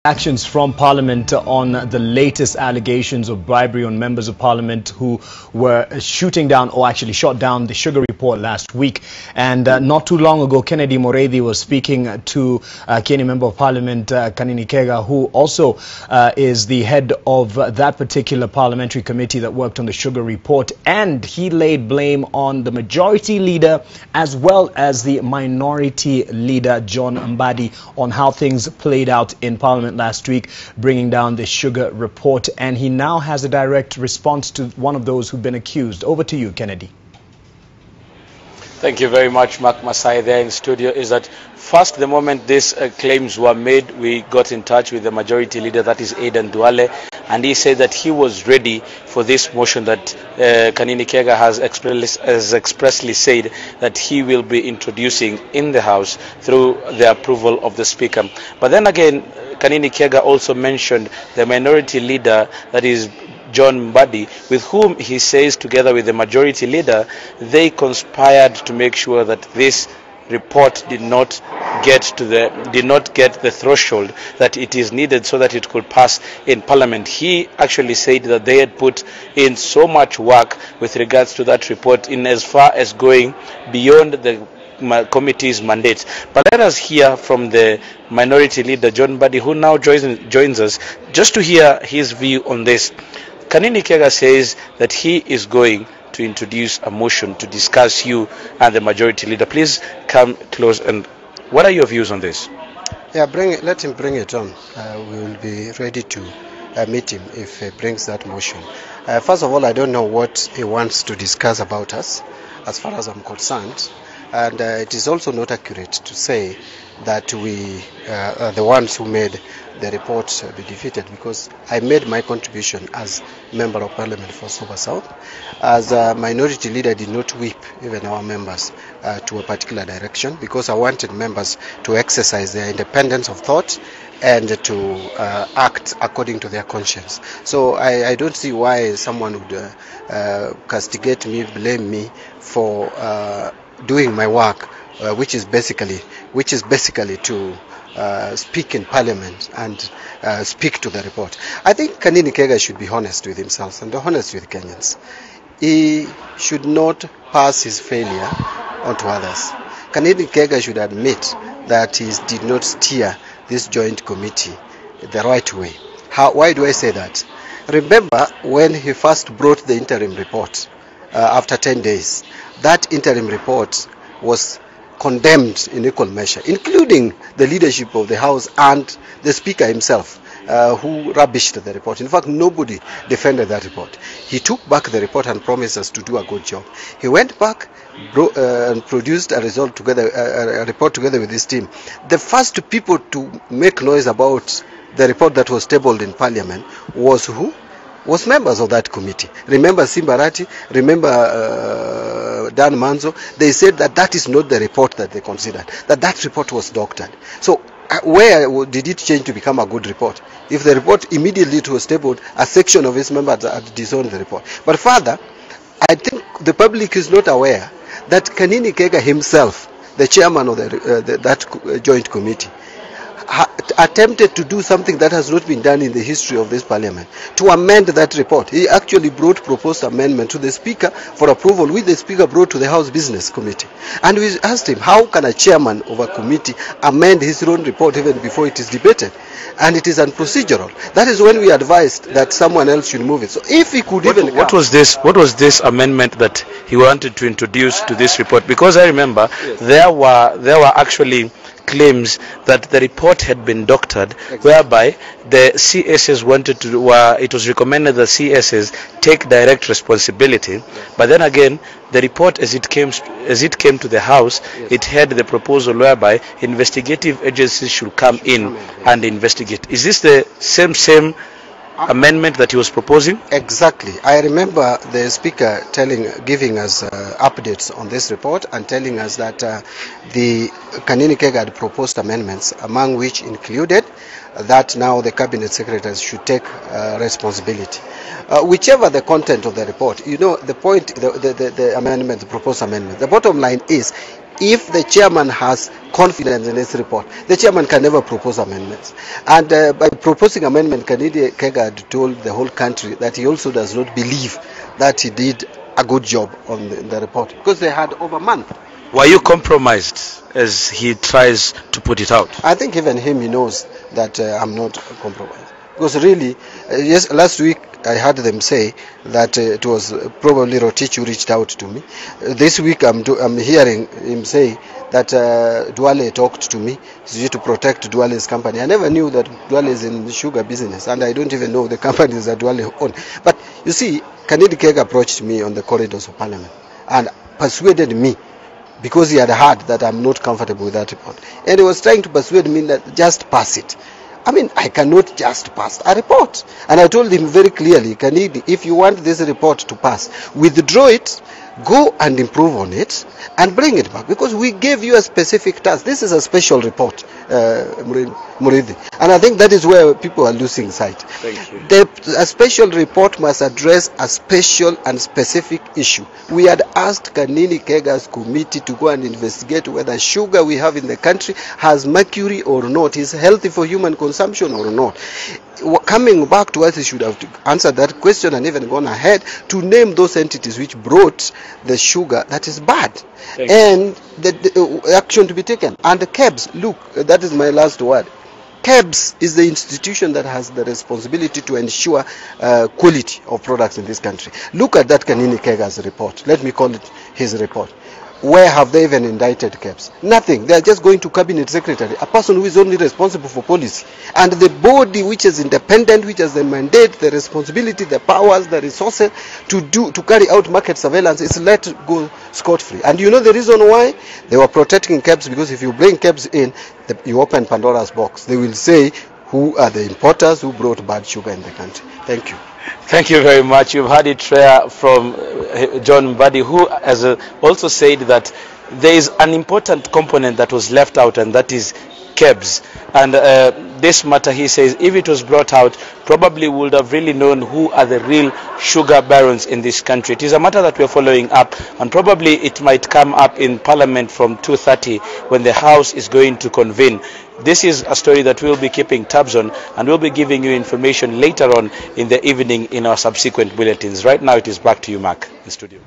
Actions from Parliament on the latest allegations of bribery on members of Parliament who were shooting down or actually shot down the sugar report last week. And not too long ago, Kennedy Moredi was speaking to Kieni Member of Parliament Kanini Kega, who also is the head of that particular parliamentary committee that worked on the sugar report. And he laid blame on the majority leader as well as the minority leader, Aden Mbadi, on how things played out in Parliament last week, bringing down the sugar report. And he now has a direct response to one of those who've been accused. Over to you, Kennedy. Thank you very much, Mark Masai. There in studio is that first, the moment these claims were made, we got in touch with the majority leader, that is Aden Duale, and he said that he was ready for this motion that Kanini Kega has expressly said that he will be introducing in the House through the approval of the Speaker. But then again, Kanini Kega also mentioned the minority leader, that is Aden Mbadi, with whom he says, together with the majority leader, they conspired to make sure that this report did not get the threshold that it is needed so that it could pass in Parliament. He actually said that they had put in so much work with regards to that report, in as far as going beyond the committee's mandate. But let us hear from the minority leader, Aden Mbadi, who now joins us, just to hear his view on this. Kanini Kega says that he is going to introduce a motion to discuss you and the majority leader. Please come close. And what are your views on this? Yeah, let him bring it on. We will be ready to meet him if he brings that motion. First of all, I don't know what he wants to discuss about us, as far as I'm concerned. And it is also not accurate to say that we are the ones who made the report be defeated, because I made my contribution as Member of Parliament for Super South. As a minority leader, I did not whip even our members to a particular direction, because I wanted members to exercise their independence of thought and to act according to their conscience. So I don't see why someone would castigate me, blame me for doing my work, which is basically to speak in Parliament and speak to the report. I think Kanini Kega should be honest with himself and honest with Kenyans. He should not pass his failure onto others. Kanini Kega should admit that he did not steer this joint committee the right way. Why do I say that? Remember when he first brought the interim report after 10 days, that interim report was condemned in equal measure, including the leadership of the House and the Speaker himself, who rubbished the report. In fact, nobody defended that report. He took back the report and promised us to do a good job. He went back and produced a report together with his team. The first people to make noise about the report that was tabled in Parliament was who? Was members of that committee. Remember Simbarati, remember Dan Manzo. They said that that is not the report that they considered, that report was doctored. So where did it change to become a good report? If the report immediately it was tabled, a section of his members had disowned the report. But further, I think the public is not aware that Kanini Kega himself, the chairman of that joint committee, attempted to do something that has not been done in the history of this Parliament, to amend that report. He actually brought proposed amendment to the Speaker for approval, which the Speaker brought to the House Business Committee. And we asked him, how can a chairman of a committee amend his own report even before it is debated? And it is unprocedural. That is when we advised that someone else should move it. So if he could what was this amendment that he wanted to introduce to this report? Because I remember there were actually claims that the report had been doctored, whereby the CSs it was recommended that CSs take direct responsibility. But then again, the report as it came to the House, it had the proposal whereby investigative agencies should come in and investigate. Is this the same amendment that he was proposing? Exactly. I remember the Speaker giving us updates on this report and telling us that the Kanini Kega had proposed amendments, among which included that now the Cabinet Secretaries should take responsibility. Whichever the content of the report, you know, the point, the amendment, the proposed amendment, the bottom line is, if the chairman has confidence in his report, the chairman can never propose amendments. And by proposing amendment, Kanini Kega had told the whole country that he also does not believe that he did a good job on the report, because they had over a month. Were you compromised as he tries to put it out? I think even him, he knows that I'm not compromised. Because really, yes, last week I heard them say that it was probably Rotich who reached out to me. This week I'm hearing him say that Duale talked to me to protect Duale's company. I never knew that Duale is in the sugar business, and I don't even know the companies that Duale own. But you see, Kanini Kega approached me on the corridors of Parliament and persuaded me, because he had heard that I'm not comfortable with that report. And he was trying to persuade me that just pass it. I mean, I cannot just pass a report. And I told him very clearly, Kanini, if you want this report to pass, withdraw it, go and improve on it, and bring it back. Because we gave you a specific task. This is a special report, Muridi. And I think that is where people are losing sight. Thank you. A special report must address a special and specific issue. We had asked Kanini Kega's committee to go and investigate whether sugar we have in the country has mercury or not, is healthy for human consumption or not. Coming back to us, he should have answered that question and even gone ahead to name those entities which brought the sugar that is bad, and the action to be taken. And the KEBS, look, that is my last word. KEBS is the institution that has the responsibility to ensure quality of products in this country. Look at that Kanini Kega's report. Let me call it his report. Where have they even indicted KEBS? Nothing. They are just going to cabinet secretary, a person who is only responsible for policy. And the body which is independent, which has the mandate, the responsibility, the powers, the resources to carry out market surveillance, is let go scot-free. And you know the reason why? They were protecting KEBS, because if you bring KEBS in, you open Pandora's box. They will say who are the importers who brought bad sugar in the country. Thank you. Thank you very much. You've heard it from John Mbadi, who has also said that there is an important component that was left out, and that is KEBS. And this matter, he says, if it was brought out, probably would have really known who are the real sugar barons in this country. It is a matter that we are following up, and probably it might come up in Parliament from 2:30 when the House is going to convene. This is a story that we'll be keeping tabs on, and we'll be giving you information later on in the evening in our subsequent bulletins. Right now, it is back to you, Mark, in studio.